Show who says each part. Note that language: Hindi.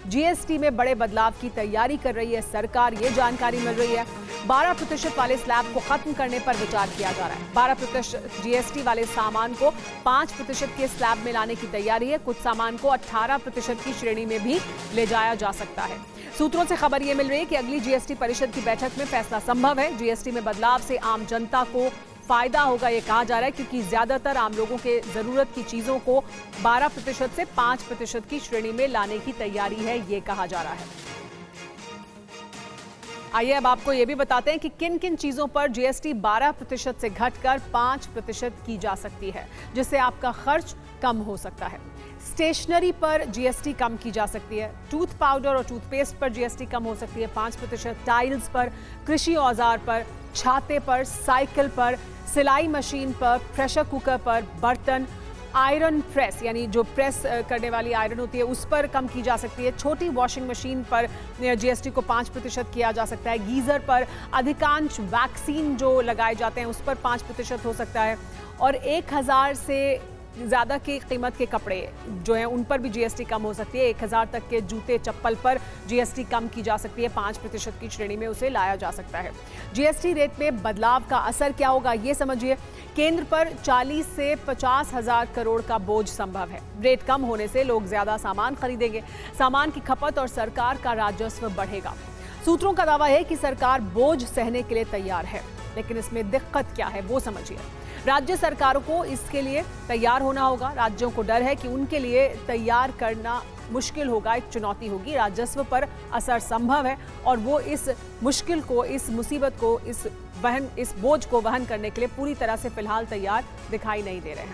Speaker 1: जीएसटी में बड़े बदलाव की तैयारी कर रही है सरकार, ये जानकारी मिल रही है। 12% वाले स्लैब को खत्म करने पर विचार किया जा रहा है। 12% जीएसटी वाले सामान को 5% के स्लैब में लाने की तैयारी है। कुछ सामान को 18% की श्रेणी में भी ले जाया जा सकता है। सूत्रों से खबर यह मिल रही है कि अगली जीएसटी परिषद की बैठक में फैसला संभव है। जीएसटी में बदलाव से आम जनता को फायदा होगा, ये कहा जा रहा है, क्योंकि ज्यादातर आम लोगों के जरूरत की चीजों को 12% से 5% की श्रेणी में लाने की तैयारी है, ये कहा जा रहा है। आइए अब आपको ये भी बताते हैं कि किन किन चीजों पर जीएसटी 12% से घटकर 5% की जा सकती है, जिससे आपका खर्च कम हो सकता है। स्टेशनरी पर जीएसटी कम की जा सकती है। टूथ पाउडर और टूथपेस्ट पर जीएसटी कम हो सकती है 5%। टाइल्स पर, कृषि औजार पर, छाते पर, साइकिल पर, सिलाई मशीन पर, प्रेशर कुकर पर, बर्तन, आयरन प्रेस यानी जो प्रेस करने वाली आयरन होती है उस पर कम की जा सकती है। छोटी वॉशिंग मशीन पर जीएसटी को 5% किया जा सकता है। गीजर पर, अधिकांश वैक्सीन जो लगाए जाते हैं उस पर 5% हो सकता है। और 1000 से ज़्यादा की कीमत के कपड़े जो हैं उन पर भी जीएसटी कम हो सकती है। 1000 तक के जूते चप्पल पर जीएसटी कम की जा सकती है। 5% की श्रेणी में उसे लाया जा सकता है। जीएसटी रेट में बदलाव का असर क्या होगा, ये समझिए। केंद्र पर 40 से 50 हजार करोड़ का बोझ संभव है। रेट कम होने से लोग ज्यादा सामान खरीदेंगे, सामान की खपत और सरकार का राजस्व बढ़ेगा। सूत्रों का दावा है कि सरकार बोझ सहने के लिए तैयार है, लेकिन इसमें दिक्कत क्या है वो समझिए। राज्य सरकारों को इसके लिए तैयार होना होगा। राज्यों को डर है कि उनके लिए तैयार करना मुश्किल होगा, एक चुनौती होगी। राजस्व पर असर संभव है और वो इस मुश्किल को, इस मुसीबत को, इस बोझ को वहन करने के लिए पूरी तरह से फिलहाल तैयार दिखाई नहीं दे रहे हैं।